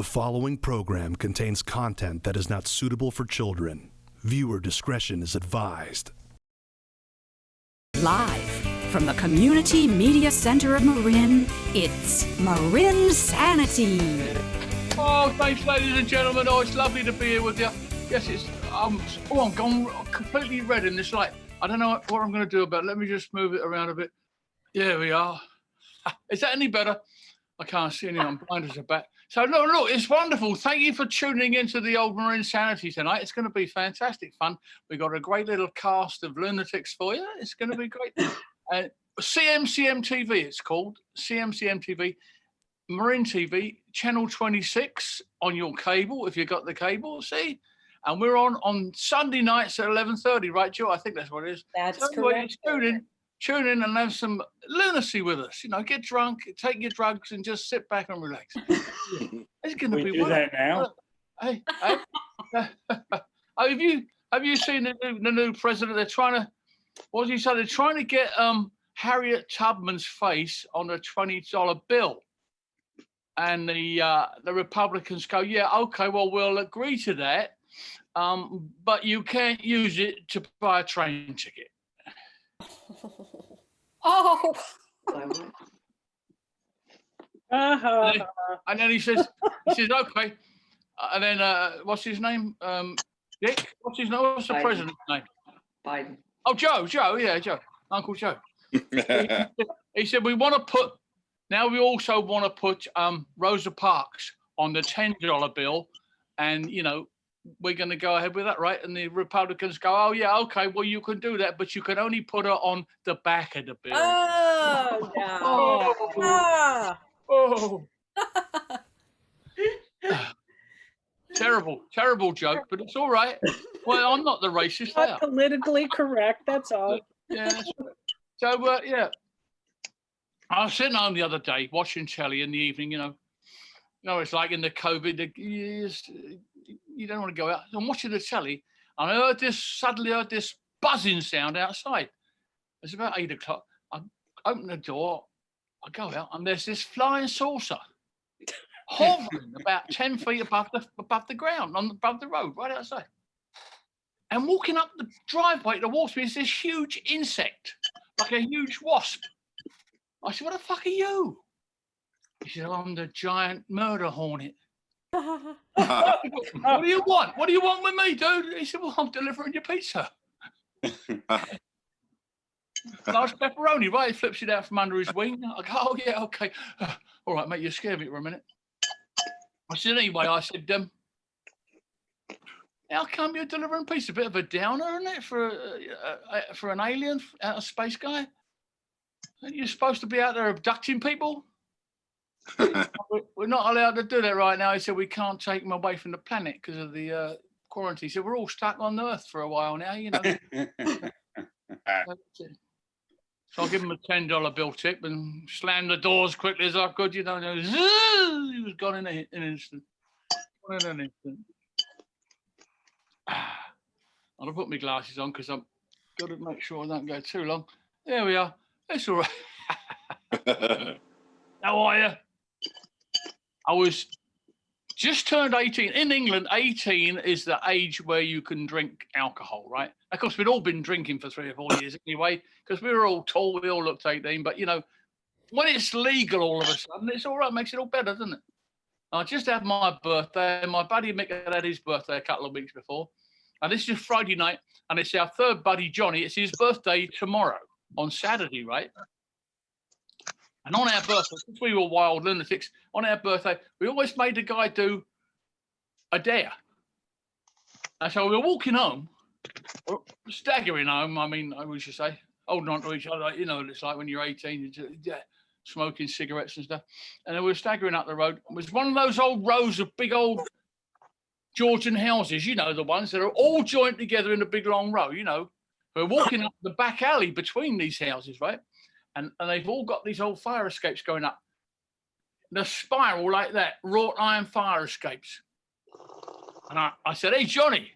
The following program contains content that is not suitable for children. Viewer discretion is advised. Live from the Community Media Center of Marin, it's marINSANITY. Oh, thanks, ladies and gentlemen. Oh, it's lovely to be here with you. Yes, it's. I'm gone completely red in this light. I don't know what I'm going to do about it. Let me just move it around a bit. There we are. Is that any better? I can't see anything. I'm blind as a bat. So look, it's wonderful. Thank you for tuning into the old marINSANITY tonight. It's going to be fantastic fun. We've got a great little cast of lunatics for you. It's going to be great. CMCM TV, it's called. CMCM TV. Marin TV, channel 26 on your cable, if you've got the cable, see? And we're on Sunday nights at 11:30, right, Joe? I think that's what it is. That's correct. Tune in and have some lunacy with us. You know, get drunk, take your drugs, and just sit back and relax. It's going to be do that now. Hey. Have you seen the new president? They're trying to, what did he say? They're trying to get Harriet Tubman's face on a $20 bill. And the Republicans go, yeah, okay, well, we'll agree to that, but you can't use it to buy a train ticket. Oh. And then he says, okay. And then what's his name? Dick? What's his name? What's the Biden. president's name? Biden. Oh, Joe, yeah, Joe, Uncle Joe. He said, we also want to put Rosa Parks on the $10 bill, and, you know, we're going to go ahead with that, right? And the Republicans go, oh, yeah, okay, well, you can do that, but you can only put her on the back of the bill. Oh, no. Oh. Terrible joke, but it's all right. Well, I'm not the racist. Not politically correct, that's all. Yeah, that's right. So, yeah. I was sitting home the other day watching telly in the evening, you know, it's like in the COVID years, you don't want to go out. I'm watching the telly, and I suddenly heard this buzzing sound outside. It's about 8 o'clock. I open the door, I go out, and there's this flying saucer hovering about 10 feet above the ground, above the road, right outside. And walking up the driveway towards me is this huge insect, like a huge wasp. I said, what the fuck are you? He said, I'm the giant murder hornet. What do you want? What do you want with me, dude? He said, well, I'm delivering your pizza. Large pepperoni, right? He flips it out from under his wing. I go, oh, yeah, okay. All right, mate, you're scared of it for a minute. I said, anyway, how come you're delivering pizza? A bit of a downer, isn't it, for an alien, outer space guy? Aren't you supposed to be out there abducting people? We're not allowed to do that right now. He said, we can't take them away from the planet because of the quarantine. He said, we're all stuck on Earth for a while now, you know. So I'll give him a $10 bill tip and slam the door as quickly as I could, you know. And he was gone in an instant. I'll put my glasses on because I've got to make sure I don't go too long. There we are. It's all right. How are you? I was just turned 18. In England, 18 is the age where you can drink alcohol, right? Of course, we'd all been drinking for 3 or 4 years anyway, because we were all tall, we all looked 18. But, you know, when it's legal all of a sudden, it's all right, makes it all better, doesn't it? I just had my birthday, and my buddy Mick had his birthday a couple of weeks before. And this is Friday night, and it's our third buddy, Johnny. It's his birthday tomorrow, on Saturday, right? And on our birthday, since we were wild lunatics, on our birthday, we always made the guy do a dare. And so we were walking home, or staggering home, we should say, holding on to each other. You know what it's like when you're 18, smoking cigarettes and stuff. And then we were staggering up the road. It was one of those old rows of big old Georgian houses, you know, the ones that are all joined together in a big long row, you know. We're walking up the back alley between these houses, right? And they've all got these old fire escapes going up. The spiral like that, wrought iron fire escapes. And I said, hey, Johnny,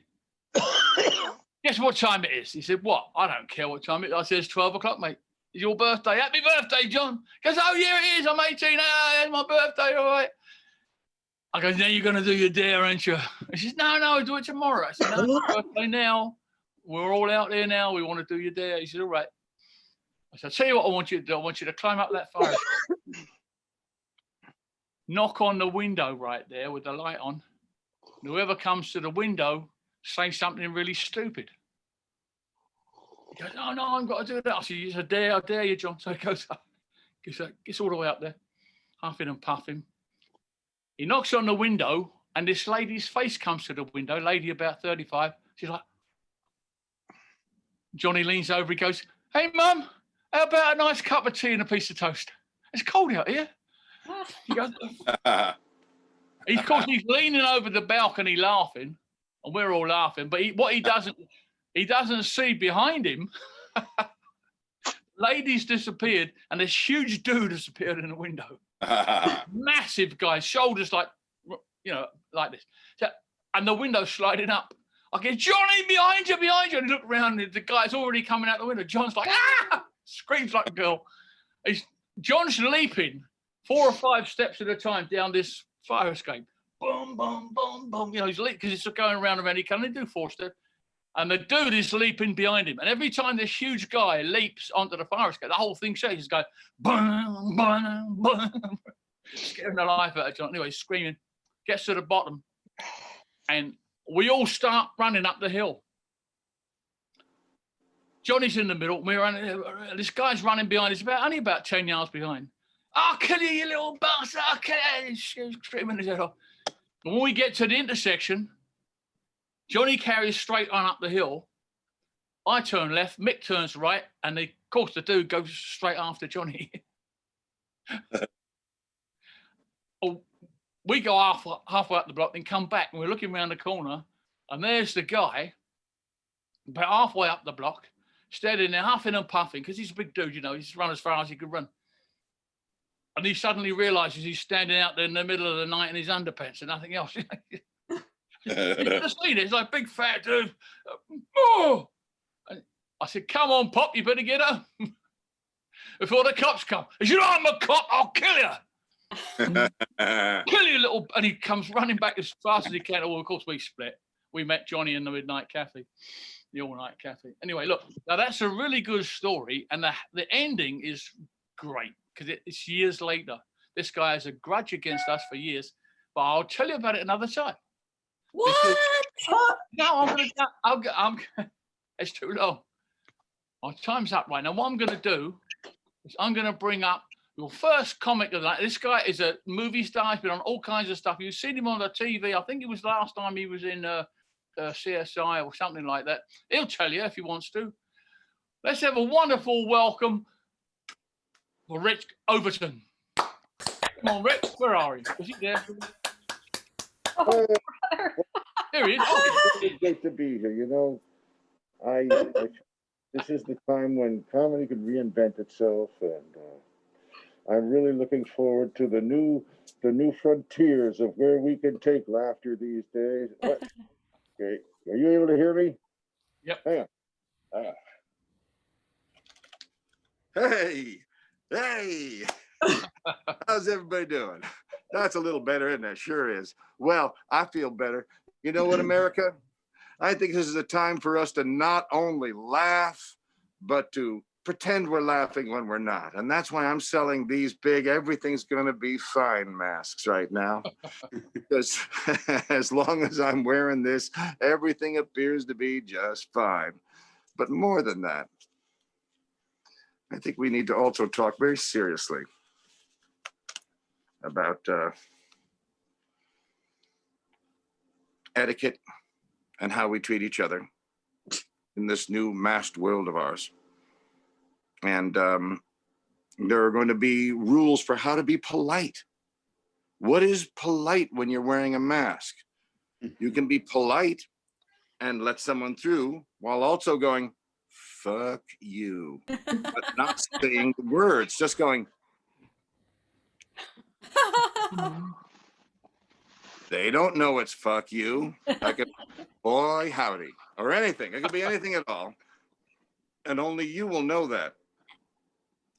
guess what time it is? He said, what? I don't care what time it is. I said, it's 12 o'clock, mate. It's your birthday. Happy birthday, John. He goes, oh, yeah, it is. I'm 18. It's my birthday, all right. I go, now you're going to do your dare, aren't you? She says, no, I'll do it tomorrow. I said, no, birthday now. We're all out there now. We want to do your dare. He said, all right. I said, I'll tell you what I want you to do. I want you to climb up that fire escape. Knock on the window right there with the light on. And whoever comes to the window, say something really stupid. He goes, oh, no, I've got to do that. I said, it's a dare. I dare you, John. So he goes up. Gets all the way up there, huffing and puffing. He knocks on the window, and this lady's face comes to the window, lady about 35. She's like, Johnny leans over, he goes, hey, Mum, how about a nice cup of tea and a piece of toast? It's cold out here. He goes, of course, he's leaning over the balcony laughing, and we're all laughing, but what he doesn't see behind him, lady's disappeared, and this huge dude has appeared in the window. Massive guy, shoulders like this. So, and the window's sliding up. I go, Johnny, behind you. And I look around, and the guy's already coming out the window. John's like, ah! Screams like a girl. John's leaping 4 or 5 steps at a time down this fire escape. Boom, boom, boom, boom. He's leaping because it's going around and around. He can only do 4 steps. And the dude is leaping behind him. And every time this huge guy leaps onto the fire escape, the whole thing shakes. He's going, boom, boom, boom. Scaring the life out of John. Anyway, he's screaming. Gets to the bottom. And we all start running up the hill. Johnny's in the middle. We're running. This guy's running behind. He's only about 10 yards behind. I'll kill you, you little bastard. I'll kill you. He's screaming his head off. And when we get to the intersection, Johnny carries straight on up the hill. I turn left, Mick turns right, and of course the dude goes straight after Johnny. We go halfway up the block, then come back, and we're looking around the corner, and there's the guy, about halfway up the block, standing there huffing and puffing, because he's a big dude, he's run as far as he could run. And he suddenly realizes he's standing out there in the middle of the night in his underpants and nothing else. It's like big fat dude. Oh! And I said, come on, Pop, you better get up before the cops come. He said, I'm a cop, I'll kill you. Kill you, little. And he comes running back as fast as he can. Well, of course, we split. We met Johnny in the midnight cafe, the all-night cafe. Anyway, look, now that's a really good story. And the ending is great because it's years later. This guy has a grudge against us for years, but I'll tell you about it another time. What? No, I'm it's too long. My time's up right now. What I'm going to do is I'm going to bring up your first comic of the night. This guy is a movie star. He's been on all kinds of stuff. You've seen him on the TV. I think it was the last time he was in CSI or something like that. He'll tell you if he wants to. Let's have a wonderful welcome for Rich Overton. Come on, Rich. Where are you? Is he there? Oh, There he is. Oh, It's great to be here. This is the time when comedy could reinvent itself, and I'm really looking forward to the new frontiers of where we can take laughter these days. What? Okay, are you able to hear me? Yep. Hang on. Hey, how's everybody doing? That's a little better, isn't it? Sure is. Well, I feel better. You know what, America? I think this is a time for us to not only laugh, but to pretend we're laughing when we're not. And that's why I'm selling these big, everything's going to be fine masks right now. Because as long as I'm wearing this, everything appears to be just fine. But more than that, I think we need to also talk very seriously about etiquette and how we treat each other in this new masked world of ours. And there are going to be rules for how to be polite. What is polite when you're wearing a mask? You can be polite and let someone through while also going, fuck you, but not saying the words, just going, they don't know it's fuck you. I could, boy, howdy, or anything. It could be anything at all. And only you will know that.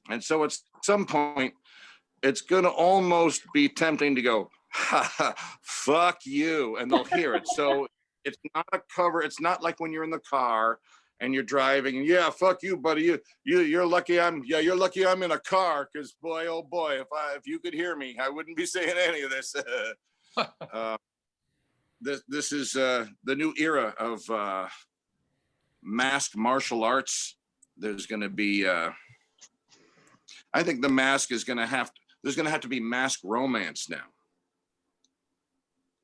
And so at some point, it's going to almost be tempting to go, fuck you, and they'll hear it. So it's not a cover. It's not like when you're in the car and you're driving and yeah, fuck you, buddy. You're lucky you're lucky I'm in a car, because boy, oh boy, if you could hear me, I wouldn't be saying any of this. This is the new era of masked martial arts. There's going to be I think the mask is going to have to, there's going to have to be masked romance now.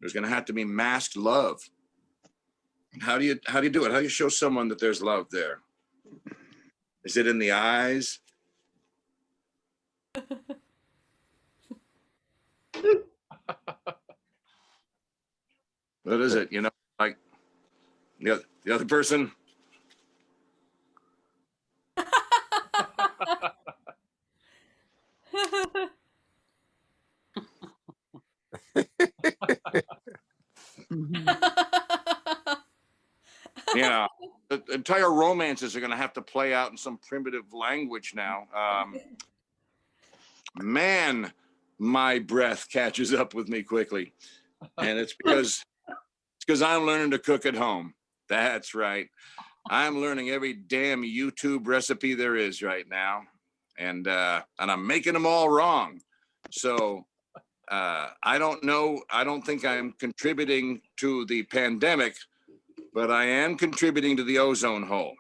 There's going to have to be masked love. How do you do it? How do you show someone that there's love there? Is it in the eyes? What is it? You know, like the other person. Yeah, the entire romances are going to have to play out in some primitive language now. Man, my breath catches up with me quickly, and it's because I'm learning to cook at home. That's right. I'm learning every damn YouTube recipe there is right now, and I'm making them all wrong. So I don't know. I don't think I'm contributing to the pandemic, but I am contributing to the ozone hole,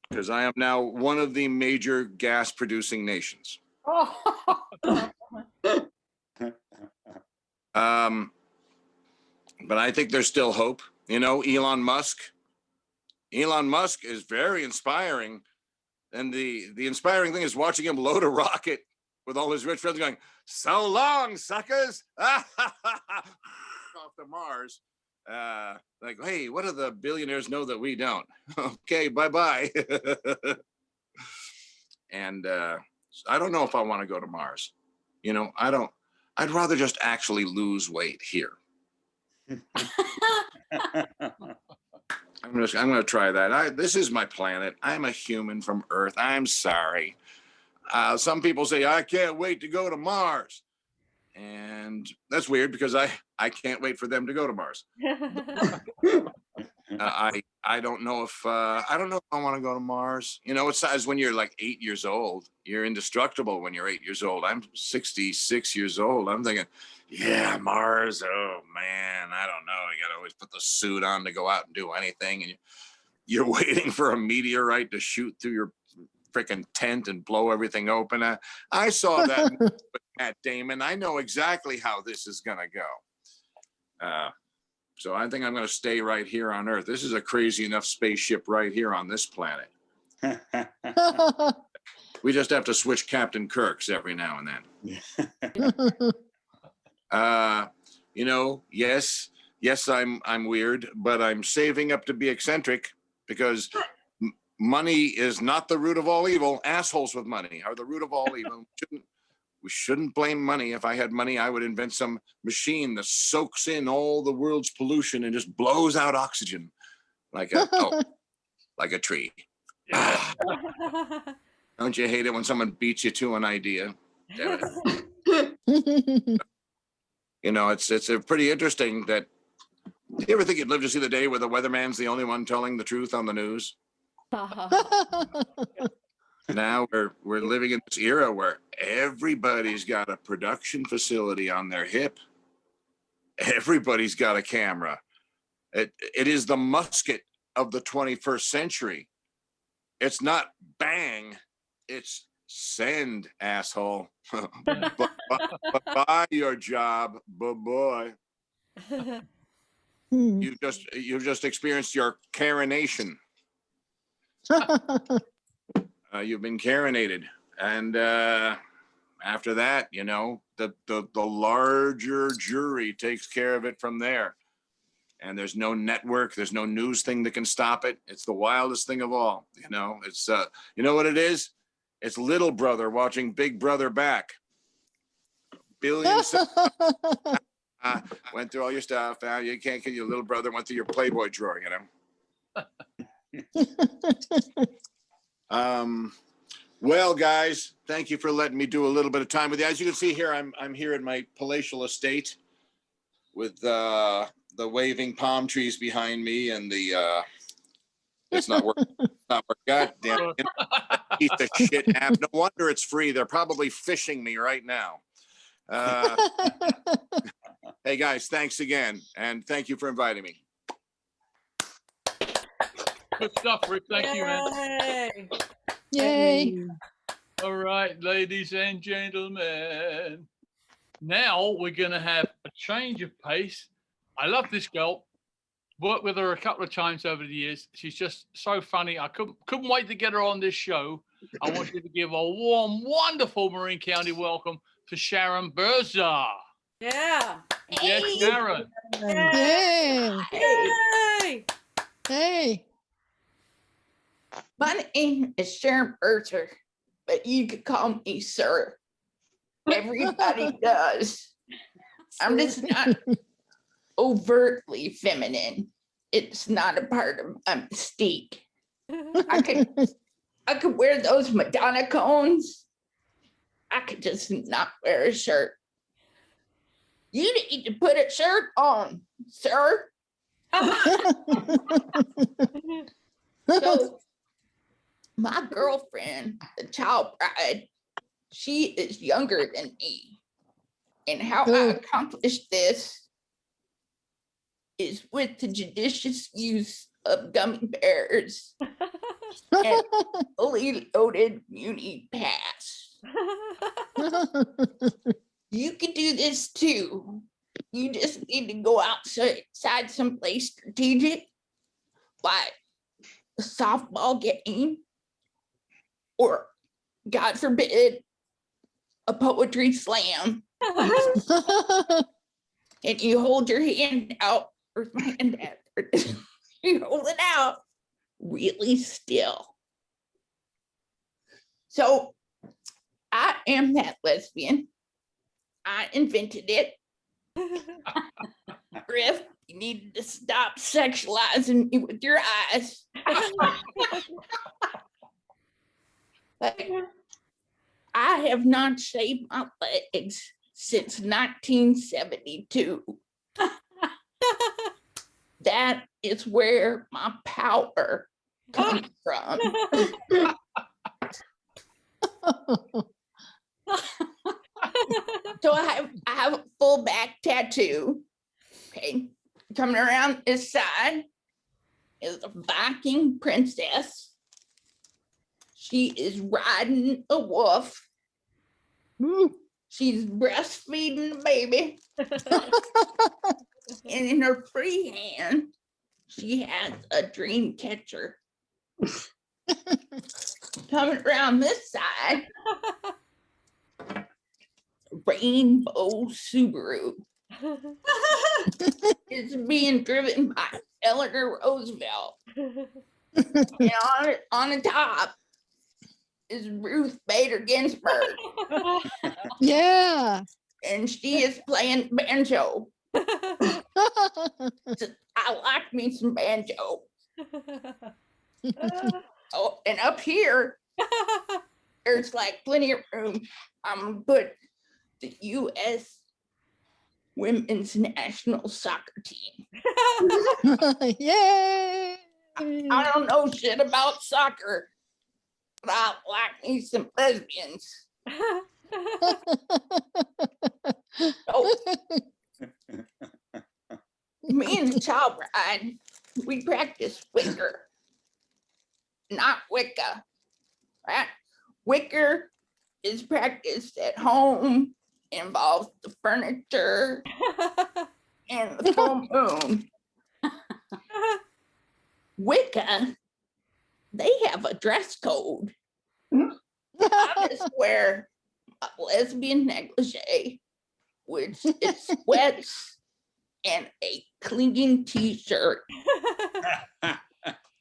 because I am now one of the major gas producing nations. But I think there's still hope. You know, Elon Musk is very inspiring. And the inspiring thing is watching him load a rocket with all his rich friends going, "So long, suckers," off to Mars. Like, hey, what do the billionaires know that we don't? Okay, bye-bye. And I don't know if I want to go to Mars. You know, I'd rather just actually lose weight here. I'm going to try that. This is my planet. I'm a human from Earth. I'm sorry. Some people say, I can't wait to go to Mars. And that's weird, because I can't wait for them to go to Mars. I don't know if I want to go to Mars. You know, it's as when you're like 8 years old. You're indestructible when you're 8 years old. I'm 66 years old. I'm thinking, yeah, Mars. Oh man, I don't know. You got to always put the suit on to go out and do anything, and you're waiting for a meteorite to shoot through your freaking tent and blow everything open. I saw that with Matt Damon. I know exactly how this is gonna go. So I think I'm going to stay right here on Earth. This is a crazy enough spaceship right here on this planet. We just have to switch Captain Kirks every now and then. You know, yes, I'm weird, but I'm saving up to be eccentric, because money is not the root of all evil. Assholes with money are the root of all evil. We shouldn't blame money. If I had money, I would invent some machine that soaks in all the world's pollution and just blows out oxygen like a tree. Yeah. Don't you hate it when someone beats you to an idea? Damn it. You know, it's pretty interesting that, do you ever think you'd live to see the day where the weatherman's the only one telling the truth on the news? Now we're living in this era where everybody's got a production facility on their hip. Everybody's got a camera. It is the musket of the 21st century. It's not bang, it's send, asshole. Bye your job, boy. You've just experienced your carination. You've been carinated, and after that, you know, the larger jury takes care of it from there. And there's no network, there's no news thing that can stop it. It's the wildest thing of all. You know, it's you know what it is? It's little brother watching big brother back. Billions. Went through all your stuff. You can't get your little brother. Went through your Playboy drawer. You know. Well, guys, thank you for letting me do a little bit of time with you. As you can see here, I'm here in my palatial estate with the waving palm trees behind me and the it's not working. Not working. God damn it. Piece of shit app. No wonder it's free. They're probably phishing me right now. Hey guys, thanks again, and thank you for inviting me. Good stuff, Rick. Thank you, man. Yay. Yay. All right, ladies and gentlemen. Now we're going to have a change of pace. I love this girl. Worked with her a couple of times over the years. She's just so funny. I couldn't wait to get her on this show. I want you to give a warm, wonderful Marin County welcome to Sharon Birzer. Yeah. Yes, Sharon. Yay. Yay. Hey. My name is Sharon Birzer, but you could call me sir. Everybody does. I'm just not overtly feminine. It's not a part of my mystique. I could wear those Madonna cones. I could just not wear a shirt. You need to put a shirt on, sir. So my girlfriend, the child bride, she is younger than me. And how I accomplished this is with the judicious use of gummy bears and fully loaded Muni Pass. You can do this too. You just need to go outside someplace strategic, like a softball game, or God forbid, a poetry slam. And you hold your hand out, or my hand out, you hold it out really still. So I am that lesbian. I invented it. Griff, you need to stop sexualizing me with your eyes. But I have not shaved my legs since 1972. That is where my power comes from. So I have a full back tattoo. Okay, coming around this side is a Viking princess. She is riding a wolf. She's breastfeeding a baby. And in her free hand, she has a dream catcher. Coming around this side, Rainbow Subaru is being driven by Eleanor Roosevelt. And on the top is Ruth Bader Ginsburg. Yeah. And she is playing banjo. So I like me some banjo. Oh, and up here, there's like plenty of room. I'm gonna put the U.S. women's national soccer team. Yay. I don't know shit about soccer, but I like me some lesbians. So, me and the child bride, we practice wicker, not Wicca, right? Wicker is practiced at home, involves the furniture and the full moon. Wicca, they have a dress code. I just wear a lesbian negligee, which is sweats and a clinging t-shirt. And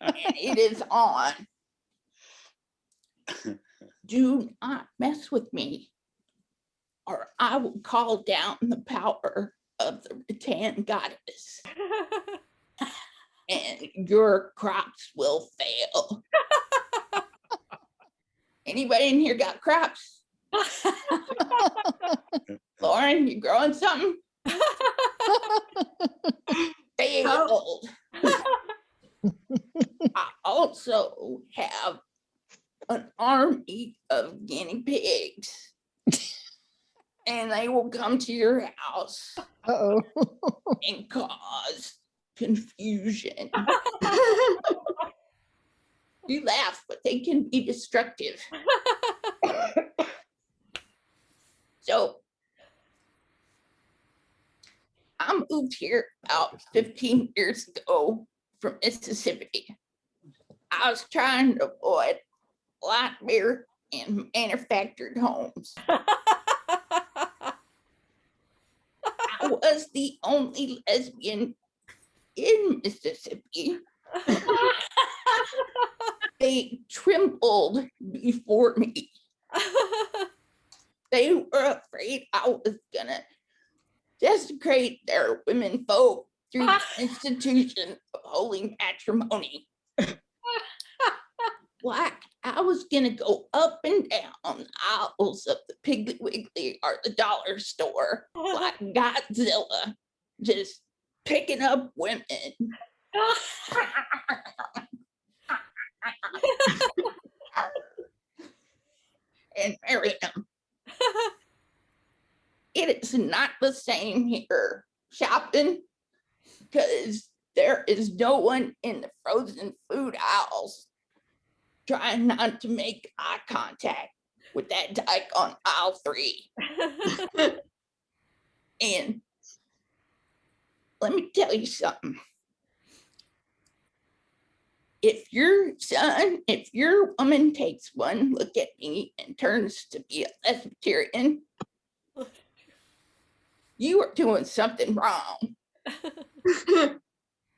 it is on. Do not mess with me, or I will call down the power of the rattan goddess. And your crops will fail. Anybody in here got crops? Lauren, you growing something? Stay old. I also have an army of guinea pigs. And they will come to your house Uh-oh. and cause confusion. You laugh, but they can be destructive. So I moved here about 15 years ago from Mississippi. I was trying to avoid light beer and manufactured homes. I was the only lesbian in Mississippi. They trembled before me. They were afraid I was gonna desecrate their women folk through the institution of holy matrimony. Like I was gonna go up and down aisles of the Piggly Wiggly or the dollar store like Godzilla, just picking up women. And marry them. It is not the same here shopping because there is no one in the frozen food aisles trying not to make eye contact with that dyke on aisle 3. And let me tell you something. If your woman takes one look at me and turns to be a lesbian, you are doing something wrong.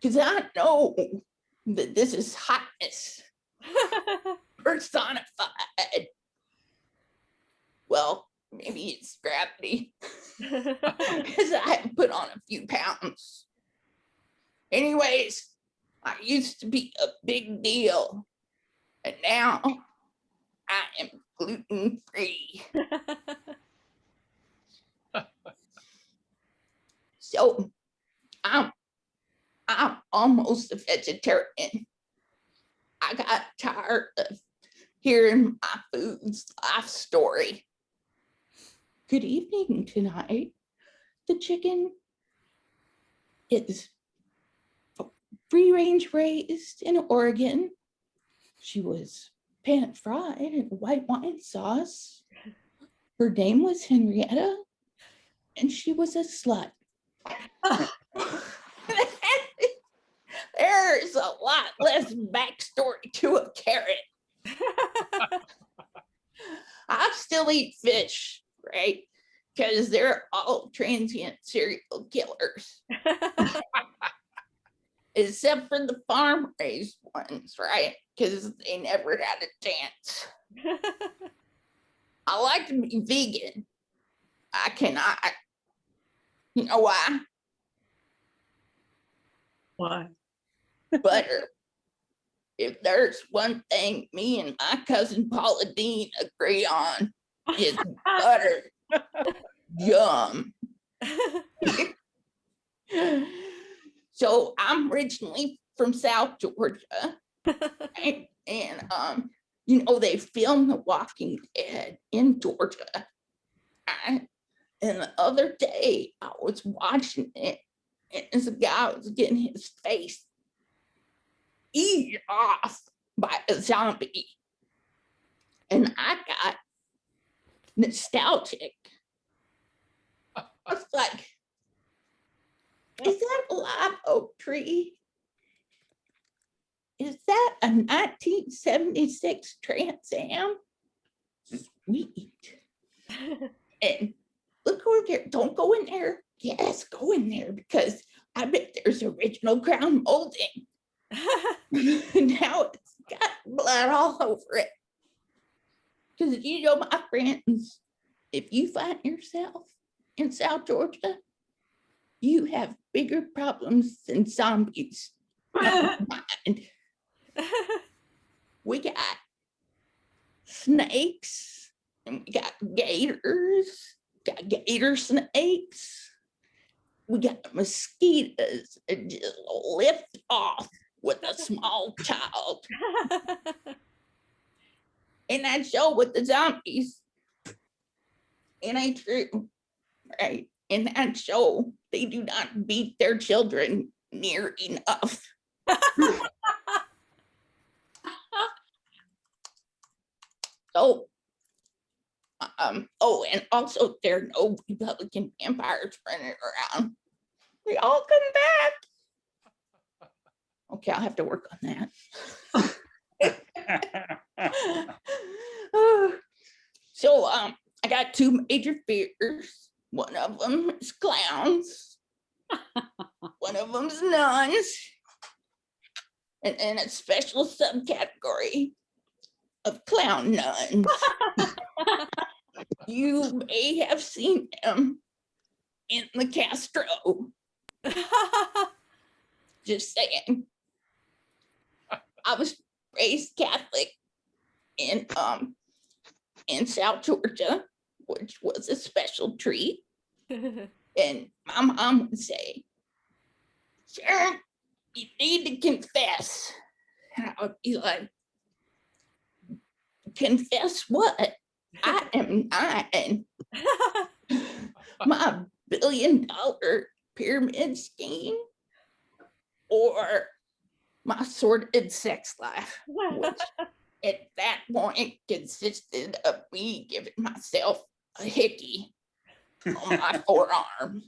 Because I know that this is hotness personified. Well, maybe it's gravity. Because I have put on a few pounds. Anyways, I used to be a big deal, and now I am gluten-free. So I'm almost a vegetarian. I got tired of hearing my food's life story. Good evening tonight. The chicken is free range raised in Oregon. She was pan fried in white wine sauce. Her name was Henrietta, and she was a slut. There's a lot less backstory to a carrot. I still eat fish, right? Because they're all transient serial killers. Except for the farm raised ones, right? Because they never had a chance. I like to be vegan. I cannot. You know why? Why? Butter. If there's one thing me and my cousin Paula Dean agree on, it's butter. Yum. So I'm originally from South Georgia, right? And you know, they filmed The Walking Dead in Georgia. Right? And the other day I was watching it, and this guy was getting his face eaten off by a zombie. And I got nostalgic. I was like, is that a live oak tree? Is that a 1976 Trans Am? Sweet. And look over there. Don't go in there. Yes, go in there because I bet there's original ground molding. Now it's got blood all over it. Because you know, my friends, if you find yourself in South Georgia, you have bigger problems than zombies. We got snakes, and we got gators, got gator snakes. We got mosquitoes and just lift off with a small child. In that show with the zombies, it ain't true, right? In that show, they do not beat their children near enough. So, oh, and also there are no Republican vampires running around. They all come back. Okay, I'll have to work on that. So, I got two major fears. One of them is clowns. One of them's nuns. And then a special subcategory of clown nuns. You may have seen them in the Castro. Just saying. I was raised Catholic in South Georgia, which was a special treat. And my mom would say, Sharon, you need to confess. And I would be like, confess what? I am not my $1 billion pyramid scheme or my sordid sex life, which at that point consisted of me giving myself a hickey on my forearm.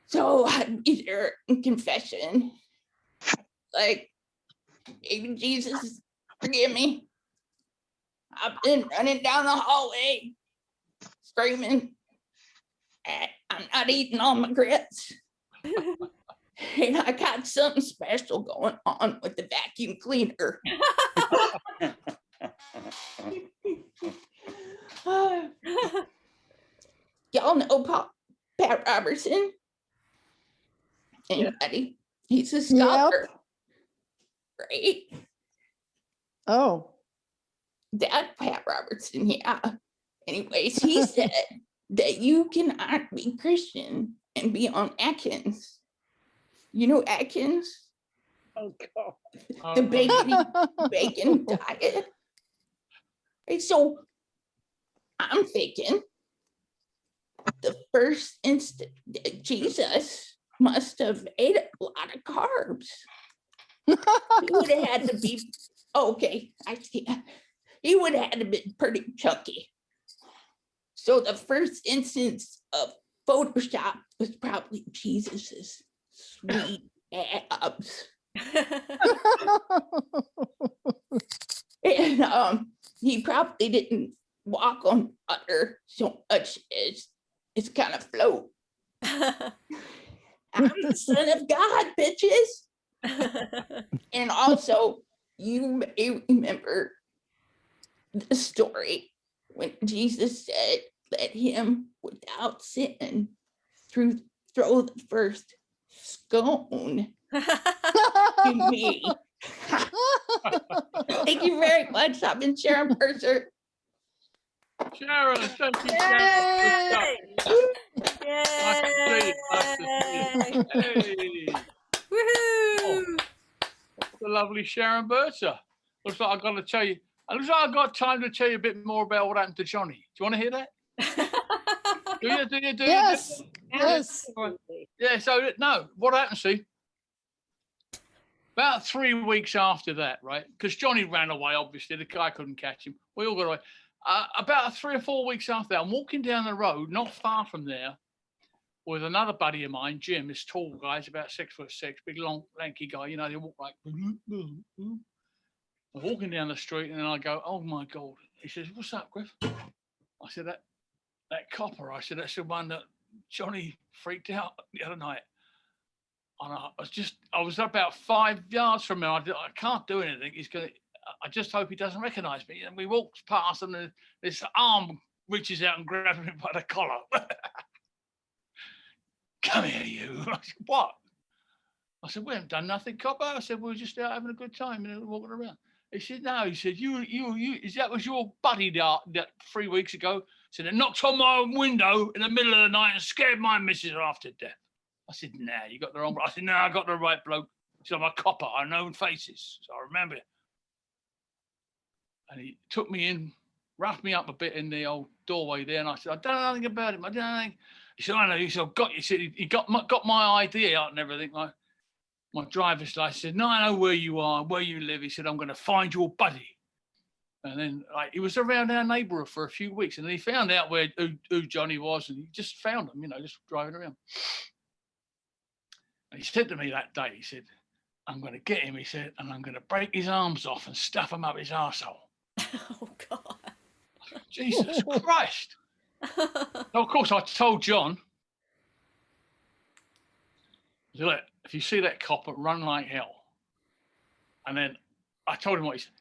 So I'd be there in confession, like, baby Jesus, forgive me. I've been running down the hallway screaming, I'm not eating all my grits. And I got something special going on with the vacuum cleaner. Y'all know Pat Robertson? Anybody? He's a scholar. Right? Oh. That Pat Robertson, yeah. Anyways, he said that you cannot be Christian and be on Atkins. You know Atkins? Oh, God. The bacon diet. And so I'm thinking the first instant Jesus must have ate a lot of carbs. He would have had to be, okay, I see. He would have had to be pretty chunky. So the first instance of Photoshop was probably Jesus's sweet abs. And he probably didn't walk on butter so much as it's kind of float. I'm the son of God, bitches. And also, you may remember the story when Jesus said, let him without sin throw the first scone to me. Thank you very much. I've been Sharon Birzer. Sharon, thank you, Yay! Sharon. Nice to see you. Hey. Woohoo! The lovely Sharon Birzer. Looks like I've got to tell you. It looks like I've got time to tell you a bit more about what happened to Johnny. Do you want to hear that? Do you? Yes. Yes. Yeah, so no, what happened, see? About 3 weeks after that, right? Because Johnny ran away, obviously. The guy couldn't catch him. We all got away. About 3 or 4 weeks after that, I'm walking down the road, not far from there, with another buddy of mine, Jim, this tall guy, he's about 6'6", big, long, lanky guy. You know, they walk like... I'm walking down the street, and then I go, oh, my God. He says, what's up, Griff? I said, that copper. I said, that's the one that Johnny freaked out the other night. And I was about 5 yards from him. I can't do anything. I just hope he doesn't recognize me. And we walked past, and this arm reaches out and grabs me by the collar. Come here, you. I said, what? I said, we haven't done nothing, copper. I said, we were just out having a good time and walking around. He said, no. He said, that was your buddy that 3 weeks ago. He said, it knocked on my window in the middle of the night and scared my missus half to death. I said, nah, you got the wrong bloke. I said, no, I got the right bloke. He said, I'm a copper. I know faces. So I remember it. And he took me in, roughed me up a bit in the old doorway there. And I said, I don't know anything about him. I don't know anything. He said, I know. He said, he got my ID out and everything, like my driver's license. He said, no, I know where you are, where you live. He said, I'm going to find your buddy. And then he was around our neighborhood for a few weeks. And then he found out who Johnny was. And he just found him, just driving around. And he said to me that day, he said, I'm going to get him, he said, and I'm going to break his arms off and stuff him up his arsehole. Oh, God. Jesus Christ. So, of course, I told John, I said, look, if you see that copper, run like hell. And then I told him what he said.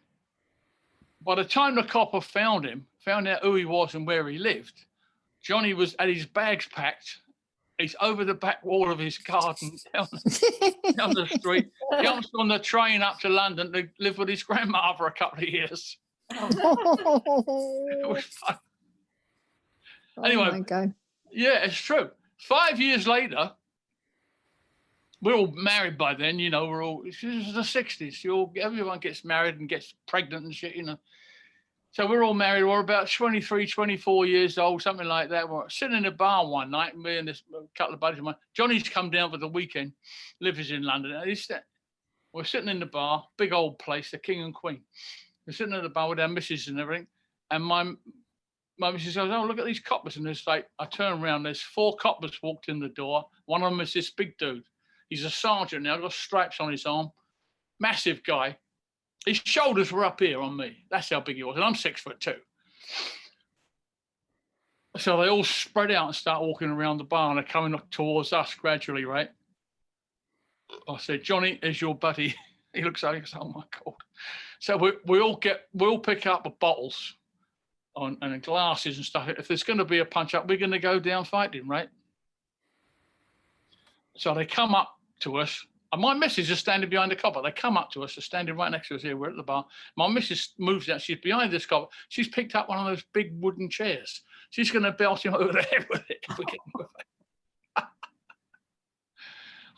By the time the copper found out who he was and where he lived, Johnny had his bags packed. He's over the back wall of his garden down the street, jumps on the train up to London to live with his grandma for a couple of years. It was fun. Anyway, oh my God. Yeah, it's true. 5 years later, we're all married by then, we're all, this is the 60s. Everyone gets married and gets pregnant and shit, So we're all married. We're about 23, 24 years old, something like that. We're sitting in a bar one night, me and this couple of buddies of mine. Johnny's come down for the weekend, lives in London. We're sitting in the bar, big old place, the King and Queen. We're sitting in the bar with our missus and everything. And my missus goes, oh, look at these coppers. And there's I turn around, there's 4 coppers walked in the door. One of them is this big dude. He's a sergeant now, got stripes on his arm. Massive guy. His shoulders were up here on me. That's how big he was. And I'm 6'2". So they all spread out and start walking around the bar and they're coming up towards us gradually, right? I said, Johnny, is your buddy. He looks at me and goes, oh my God. So we all pick up the bottles and the glasses and stuff. If there's going to be a punch up, we're going to go down fighting, right? So they come up to us. And my missus is standing behind the copper. They come up to us, they're standing right next to us here. We're at the bar. My missus moves out. She's behind this copper. She's picked up one of those big wooden chairs. She's going to belt him over the head with it if we get him with it.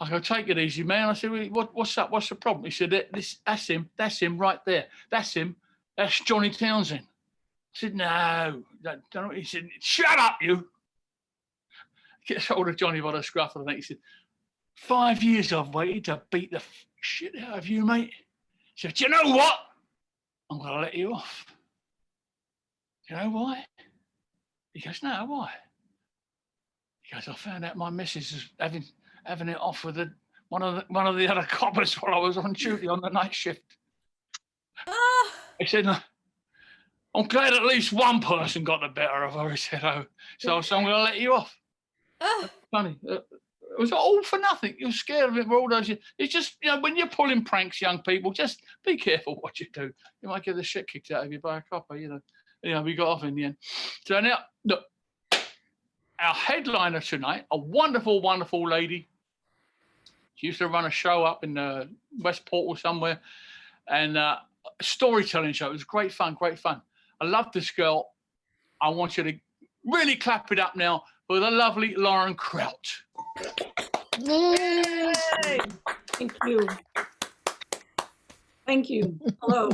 I go, take it easy, man. I said, what's up? What's the problem? He said, that's him. That's him right there. That's him. That's Johnny Townsend. I said, no. Don't. He said, shut up, you. Gets hold of Johnny by the scruff of the neck. He said, 5 years I've waited to beat the shit out of you, mate. He said, do you know what? I'm going to let you off. You know why? He goes, no, why? He goes, I found out my missus is having it off with one of the other coppers while I was on duty on the night shift. He said, no, I'm glad at least one person got the better of her. He said, oh, so I'm going to let you off. Funny. It was all for nothing. You're scared of it for all those years. It's just, when you're pulling pranks, young people, just be careful what you do. You might get the shit kicked out of you by a copper, we got off in the end. So now, look, our headliner tonight, a wonderful, wonderful lady. She used to run a show up in Westport or somewhere, and a storytelling show. It was great fun, great fun. I love this girl. I want you to really clap it up now for the lovely Lauren Kraut. Yay! Thank you. Thank you. Hello.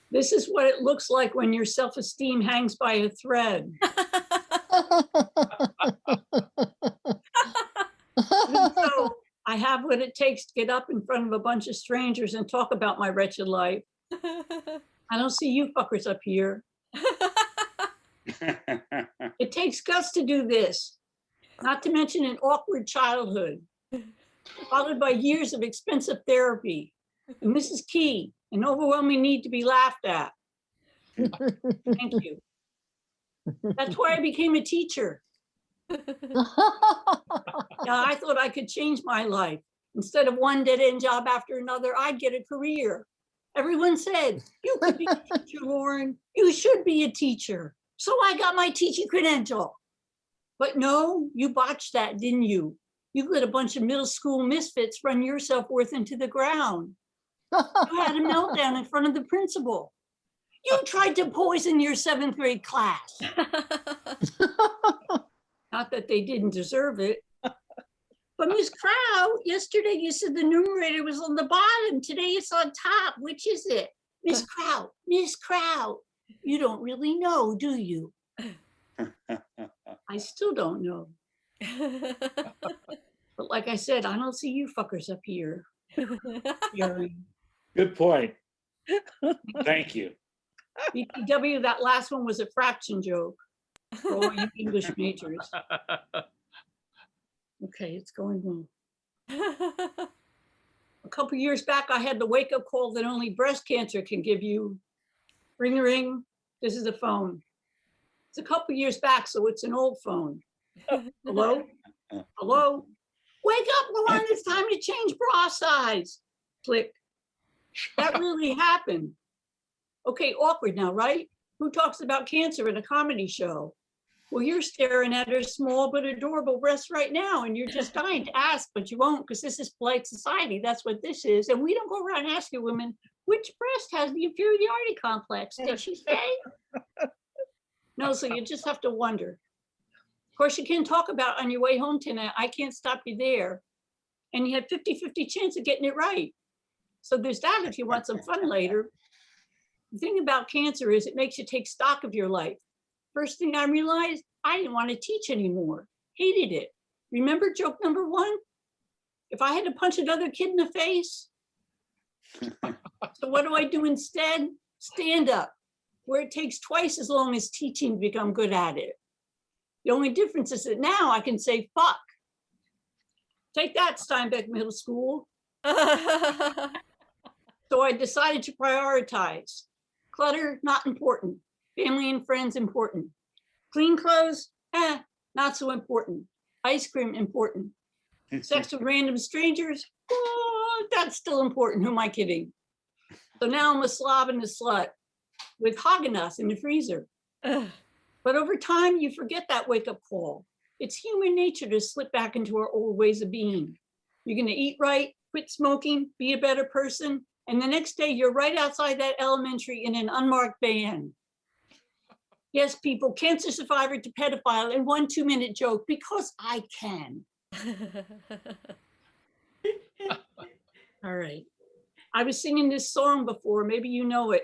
This is what it looks like when your self-esteem hangs by a thread. So I have what it takes to get up in front of a bunch of strangers and talk about my wretched life. I don't see you fuckers up here. It takes guts to do this, not to mention an awkward childhood, followed by years of expensive therapy, and Mrs. Key, an overwhelming need to be laughed at. Thank you. That's why I became a teacher. I thought I could change my life. Instead of one dead-end job after another, I'd get a career. Everyone said, you could be a teacher, Lauren. You should be a teacher. So I got my teaching credential. But no, you botched that, didn't you? You let a bunch of middle school misfits run your self-worth into the ground. You had a meltdown in front of the principal. You tried to poison your 7th grade class. Not that they didn't deserve it. But Miss Crow, yesterday you said the numerator was on the bottom. Today it's on top. Which is it? Miss Crow, you don't really know, do you? I still don't know. But like I said, I don't see you fuckers up here. Good point. Thank you. BTW, that last one was a fraction joke for all you English majors. Okay, it's going well. A couple years back, I had the wake-up call that only breast cancer can give you. Ring, ring, this is the phone. It's a couple years back, so it's an old phone. Hello? Hello? Wake up, Luan, it's time to change bra size. Click. That really happened. Okay, awkward now, right? Who talks about cancer in a comedy show? Well, you're staring at her small but adorable breasts right now, and you're just dying to ask, but you won't because this is polite society. That's what this is. And we don't go around asking women, which breast has the inferiority complex? Did she say? No, so you just have to wonder. Of course, you can talk about on your way home tonight, I can't stop you there. And you had 50-50 chance of getting it right. So there's that if you want some fun later. The thing about cancer is it makes you take stock of your life. First thing I realized, I didn't want to teach anymore. Hated it. Remember joke number 1? If I had to punch another kid in the face. So what do I do instead? Stand up, where it takes twice as long as teaching to become good at it. The only difference is that now I can say, fuck. Take that, Steinbeck Middle School. So I decided to prioritize. Clutter, not important. Family and friends, important. Clean clothes, not so important. Ice cream, important. Sex with random strangers, oh, that's still important. Who am I kidding? So now I'm a slob and a slut with Haagen-Dazs in the freezer. But over time, you forget that wake-up call. It's human nature to slip back into our old ways of being. You're gonna eat right, quit smoking, be a better person, and the next day you're right outside that elementary in an unmarked van. Yes, people, cancer survivor to pedophile in 1 2-minute joke because I can. All right. I was singing this song before, maybe you know it.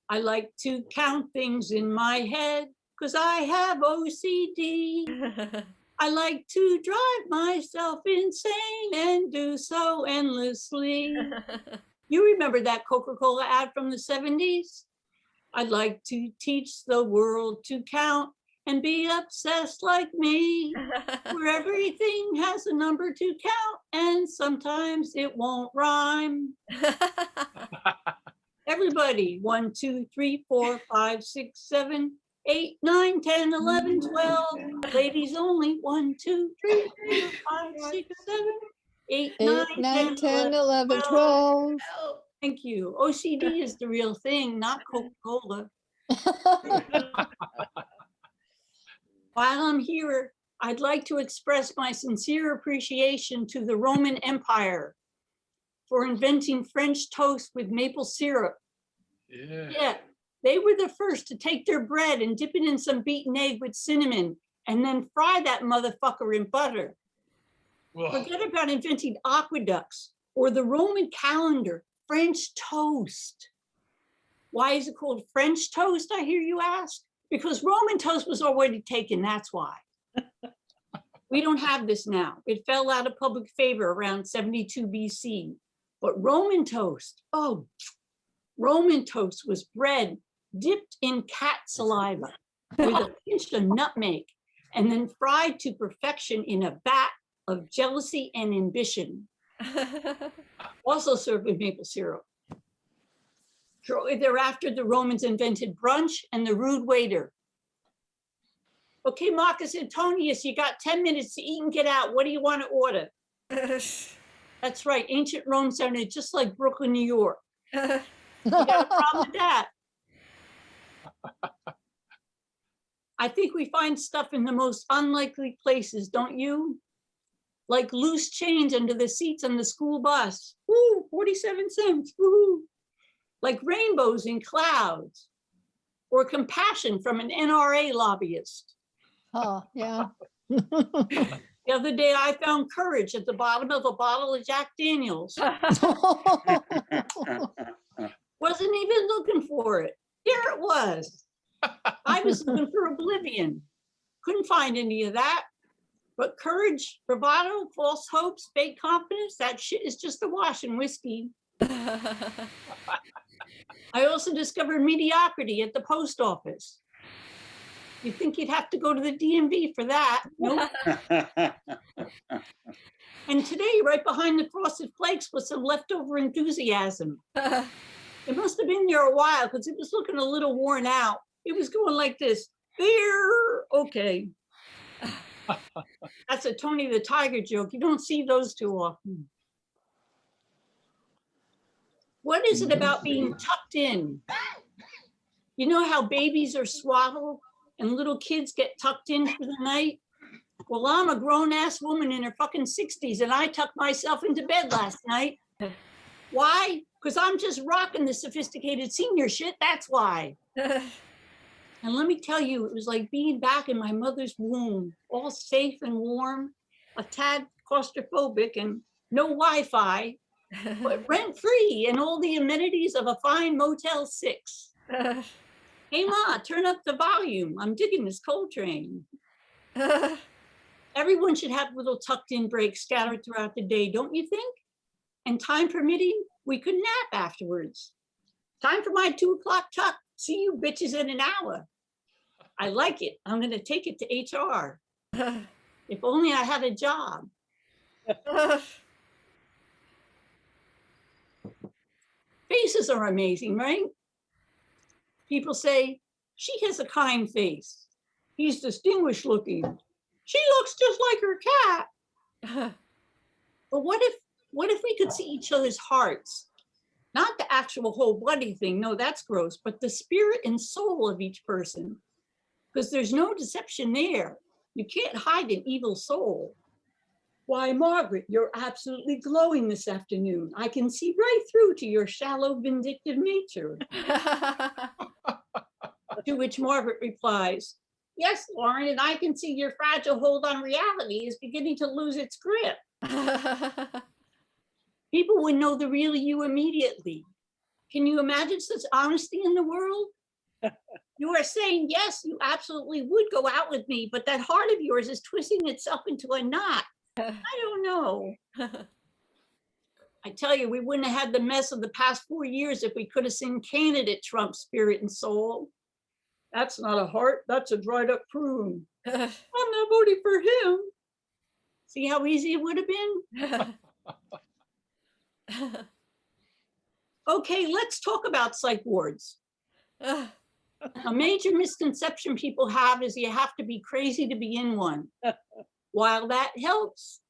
I like to count things in my head because I have OCD. I like to drive myself insane and do so endlessly. You remember that Coca-Cola ad from the 70s? I'd like to teach the world to count and be obsessed like me, where everything has a number to count and sometimes it won't rhyme. Everybody, 1 2 3 4 5 6 7 8 9 10 11 12. Ladies only, 1 2 3 4 5 6 7 8 9 10 11 12. Thank you. OCD is the real thing, not Coca-Cola. While I'm here, I'd like to express my sincere appreciation to the Roman Empire for inventing French toast with maple syrup. Yeah, they were the first to take their bread and dip it in some beaten egg with cinnamon and then fry that motherfucker in butter. Whoa. Forget about inventing aqueducts or the Roman calendar. French toast. Why is it called French toast, I hear you ask? Because Roman toast was already taken, that's why. We don't have this now. It fell out of public favor around 72 BC. But Roman toast, Roman toast was bread dipped in cat saliva with a pinch of nutmeg and then fried to perfection in a vat of jealousy and ambition. Also served with maple syrup. Shortly thereafter, the Romans invented brunch and the rude waiter. Okay, Marcus Antonius, you got 10 minutes to eat and get out. What do you want to order? That's right, ancient Rome sounded just like Brooklyn, New York. You got a problem with that? I think we find stuff in the most unlikely places, don't you? like loose change under the seats on the school bus. Woo, 47 cents, woohoo. Like rainbows in clouds, or compassion from an NRA lobbyist. Oh, yeah. The other day, I found courage at the bottom of a bottle of Jack Daniels. Wasn't even looking for it. Here it was. I was looking for oblivion. Couldn't find any of that. But courage, bravado, false hopes, fake confidence, that shit is just a wash in whiskey. I also discovered mediocrity at the post office. You think you'd have to go to the DMV for that? Nope. And today, right behind the frosted flakes was some leftover enthusiasm. It must have been there a while because it was looking a little worn out. It was going like this. There, okay. That's a Tony the Tiger joke. You don't see those too often. What is it about being tucked in? You know how babies are swaddled and little kids get tucked in for the night? Well, I'm a grown-ass woman in her fucking 60s and I tucked myself into bed last night. Why? Because I'm just rocking the sophisticated senior shit, that's why. And let me tell you, it was like being back in my mother's womb, all safe and warm, a tad claustrophobic and no Wi-Fi, but rent-free and all the amenities of a fine Motel 6. Hey Ma, turn up the volume. I'm digging this Coltrane. Everyone should have little tucked in breaks scattered throughout the day, don't you think? And time permitting, we could nap afterwards. Time for my 2 o'clock tuck. See you bitches in an hour. I like it. I'm gonna take it to HR. If only I had a job. Faces are amazing, right? People say, she has a kind face. He's distinguished looking. She looks just like her cat. But what if we could see each other's hearts? Not the actual whole bloody thing, no, that's gross, but the spirit and soul of each person. Because there's no deception there. You can't hide an evil soul. Why, Margaret, you're absolutely glowing this afternoon. I can see right through to your shallow, vindictive nature. To which Margaret replies, yes, Lauren, and I can see your fragile hold on reality is beginning to lose its grip. People would know the real you immediately. Can you imagine such honesty in the world? You are saying, yes, you absolutely would go out with me, but that heart of yours is twisting itself into a knot. I don't know. I tell you, we wouldn't have had the mess of the past 4 years if we could have seen candidate Trump's spirit and soul. That's not a heart, that's a dried up prune. I'm not voting for him. See how easy it would have been? Okay, let's talk about psych wards. A major misconception people have is you have to be crazy to be in one. While that helps,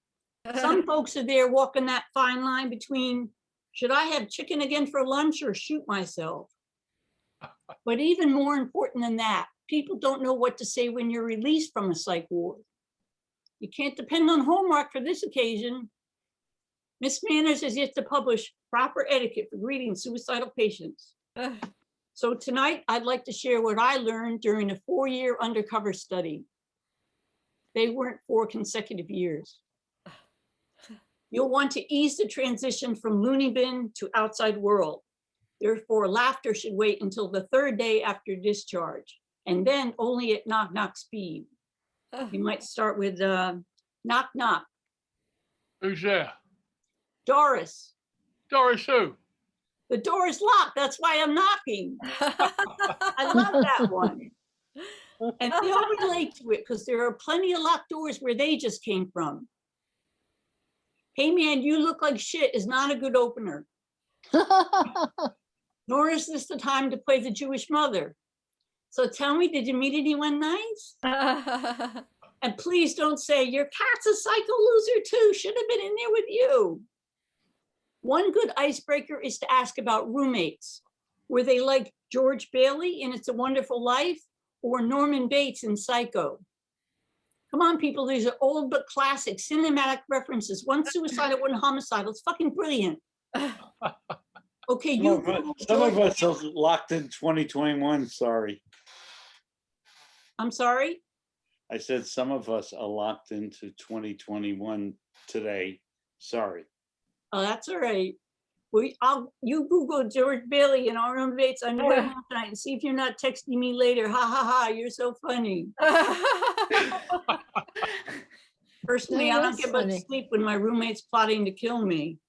some folks are there walking that fine line between, should I have chicken again for lunch or shoot myself? But even more important than that, people don't know what to say when you're released from a psych ward. You can't depend on Hallmark for this occasion. Miss Manners is yet to publish proper etiquette for greeting suicidal patients. So tonight, I'd like to share what I learned during a 4-year undercover study. They weren't 4 consecutive years. You'll want to ease the transition from loony bin to outside world. Therefore, laughter should wait until the 3rd day after discharge, and then only at knock knock speed. You might start with knock knock. Who's there? Doris. Doris who? The door is locked, that's why I'm knocking. I love that one. And they'll relate to it because there are plenty of locked doors where they just came from. Hey man, you look like shit is not a good opener. Nor is this the time to play the Jewish mother. So tell me, did you meet anyone nice? And please don't say, your cat's a psycho loser too, should have been in there with you. One good icebreaker is to ask about roommates. Were they like George Bailey in It's a Wonderful Life or Norman Bates in Psycho? Come on, people, these are old but classic cinematic references. One suicidal, one homicidal. It's fucking brilliant. Okay, you Google Some of George- us are locked in 2021, sorry. I'm sorry? I said some of us are locked into 2021 today, sorry. Oh, that's all right. You Google George Bailey and our roommates on New York tonight and see if you're not texting me later. Ha ha ha, you're so funny. Personally, I don't that's get much funny. sleep when my roommate's plotting to kill me.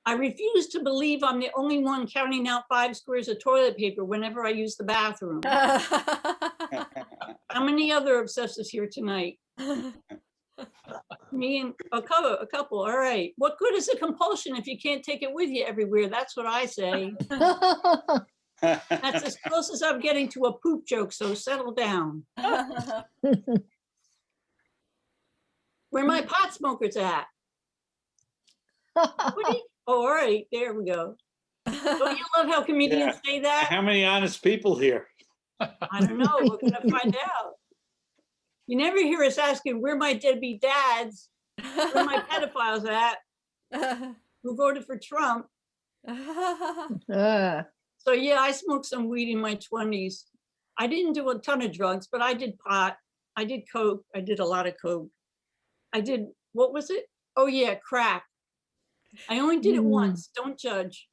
I refuse to believe I'm the only one counting out 5 squares of toilet paper whenever I use the bathroom. How many other obsessives here tonight? Me and a couple. All right. What good is a compulsion if you can't take it with you everywhere? That's what I say. That's as close as I'm getting to a poop joke, so settle down. Where my pot smokers at? Nobody? Oh, all right, there we go. Don't you love how comedians say that? How many honest people here? I don't know. We're gonna find out. You never hear us asking where my deadbeat dads, where my pedophiles at, who voted for Trump. So yeah, I smoked some weed in my 20s. I didn't do a ton of drugs, but I did pot. I did coke. I did a lot of coke. I did, what was it? Oh yeah, crack. I only did it once, don't judge.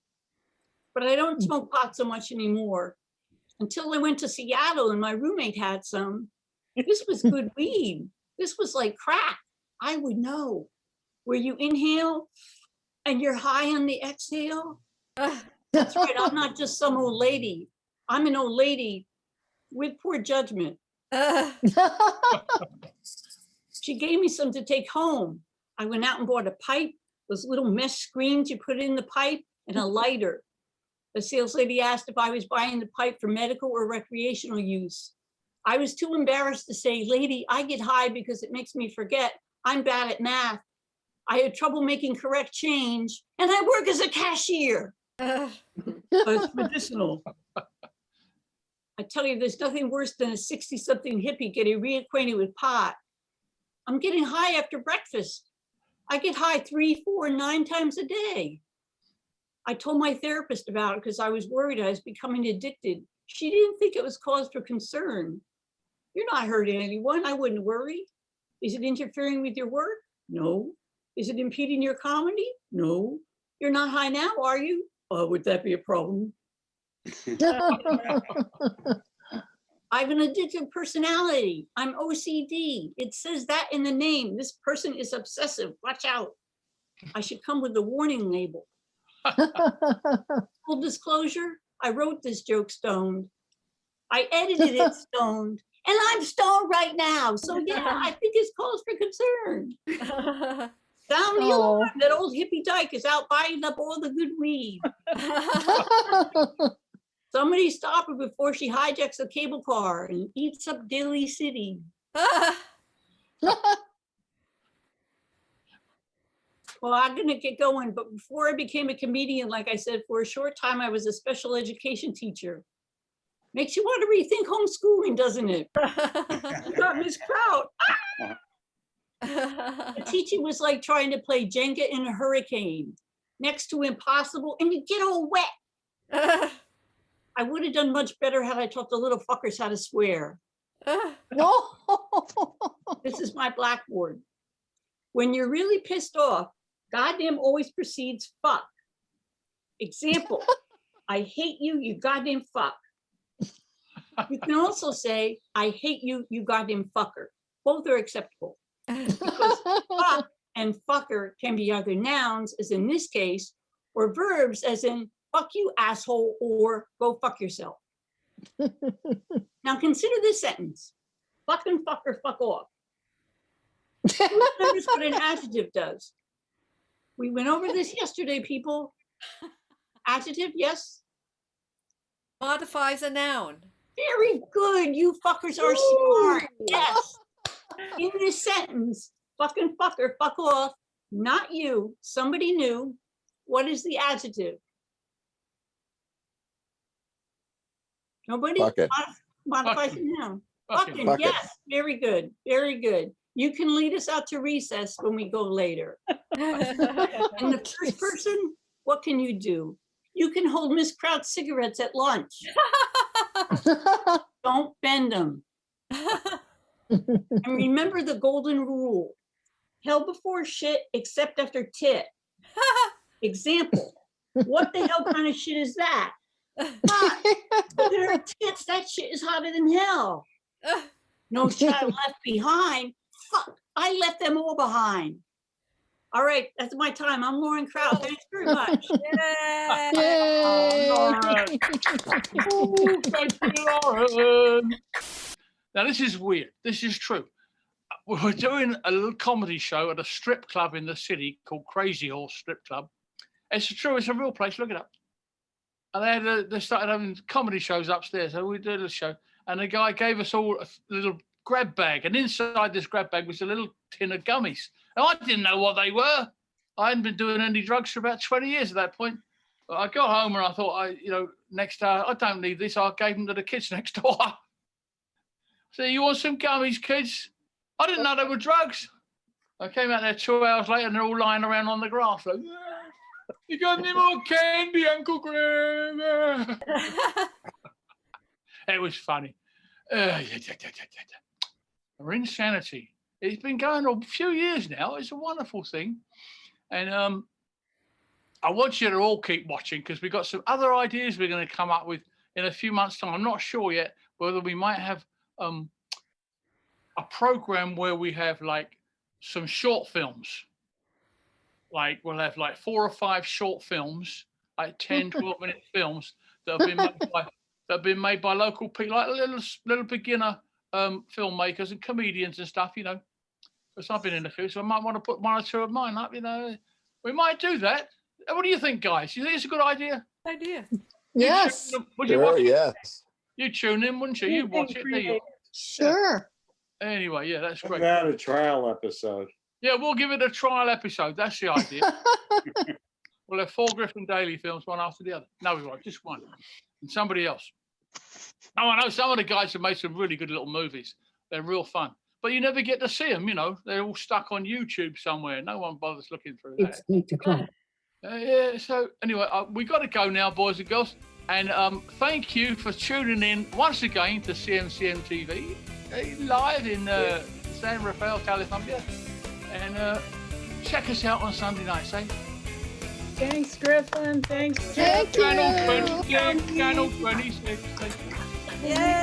But I don't smoke pot so much anymore. Until I went to Seattle and my roommate had some. This was good weed. This was like crack. I would know. Where you inhale and you're high on the exhale. That's right, I'm not just some old lady. I'm an old lady with poor judgment. She gave me some to take home. I went out and bought a pipe, those little mesh screens you put in the pipe, and a lighter. The sales lady asked if I was buying the pipe for medical or recreational use. I was too embarrassed to say, lady, I get high because it makes me forget. I'm bad at math. I had trouble making correct change, and I work as a cashier. It's medicinal. I tell you, there's nothing worse than a 60-something hippie getting reacquainted with pot. I'm getting high after breakfast. I get high 3, 4, 9 times a day. I told my therapist about it because I was worried I was becoming addicted. She didn't think it was cause for concern. You're not hurting anyone. I wouldn't worry. Is it interfering with your work? No. Is it impeding your comedy? No. You're not high now, are you? Would that be a problem? I have an addictive personality. I'm OCD. It says that in the name. This person is obsessive. Watch out. I should come with a warning label. Full disclosure, I wrote this joke stoned. I edited it stoned. And I'm stoned right now. So yeah, I think it's cause for concern. Sound the alarm. That old hippie dyke is out buying up all the good weed. Somebody stop her before she hijacks a cable car and eats up Daly City. Well, I'm gonna get going, but before I became a comedian, like I said, for a short time, I was a special education teacher. Makes you want to rethink homeschooling, doesn't it? You got Miss Kraut. The teaching was like trying to play Jenga in a hurricane. Next to impossible, and you get all wet. I would have done much better had I taught the little fuckers how to swear. No. This is my blackboard. When you're really pissed off, goddamn always precedes fuck. Example, I hate you, you goddamn fuck. You can also say, I hate you, you goddamn fucker. Both are acceptable. Because fuck and fucker can be either nouns, as in this case, or verbs, as in fuck you, asshole, or go fuck yourself. Now consider this sentence. Fucking fucker, fuck off. Notice what an adjective does. We went over this yesterday, people. Adjective, yes? Modifies a noun. Very good. You fuckers are smart. Yes. In this sentence, fucking fucker, fuck off, not you, somebody new. What is the adjective? Nobody? Bucket. Modify Bucking. now. Bucking. Bucking, yes, very good, very good. You can lead us out to recess when we go later. And the first person, what can you do? You can hold Miss Kraut's cigarettes at lunch. Don't bend them. And remember the golden rule. Hell before shit, except after tit. Example, what the hell kind of shit is that? Hot. Look at her tits, that shit is hotter than hell. No child left behind. Fuck, I left them all behind. All right, that's my time. I'm Lauren Kraut. Thanks very much. Ooh, thank you, Lauren. Now, this is weird. This is true. We're doing a little comedy show at a strip club in the city called Crazy Horse Strip Club. It's true. It's a real place. Look it up. And they started having comedy shows upstairs. So we did a show. And the guy gave us all a little grab bag. And inside this grab bag was a little tin of gummies. And I didn't know what they were. I hadn't been doing any drugs for about 20 years at that point. But I got home and I thought, next hour, I don't need this. I gave them to the kids next door. So you want some gummies, kids? I didn't know they were drugs. I came out there 2 hours later and they're all lying around on the grass. Like, you got any more candy, Uncle Graham? It was funny. marINSANITY. It's been going on a few years now. It's a wonderful thing. And I want you to all keep watching because we've got some other ideas we're going to come up with in a few months' time. I'm not sure yet whether we might have a program where we have like some short films. Like we'll have like 4 or 5 short films, like 10, 12-minute films that have been made by local people, like little beginner filmmakers and comedians and stuff, because I've been in the field, so I might want to put 1 or 2 of mine up, We might do that. What do you think, guys? You think it's a good idea? Idea. Yes. Would you watch it? Yes. You'd tune in, wouldn't you? You'd watch it, do you? Sure. Anyway, yeah, that's great. About a trial episode. Yeah, we'll give it a trial episode. That's the idea. We'll have 4 Griffin Daily films, one after the other. No, we won't, just one. And somebody else. Oh, I know some of the guys have made some really good little movies. They're real fun. But you never get to see them, They're all stuck on YouTube somewhere. No one bothers looking through that. It's 8 o'clock. Yeah, so anyway, we got to go now, boys and girls. And thank you for tuning in once again to CMCM TV, live in San Rafael, California. And check us out on Sunday nights, eh? Thanks, Griffin. Thanks. Channel 26. Yay!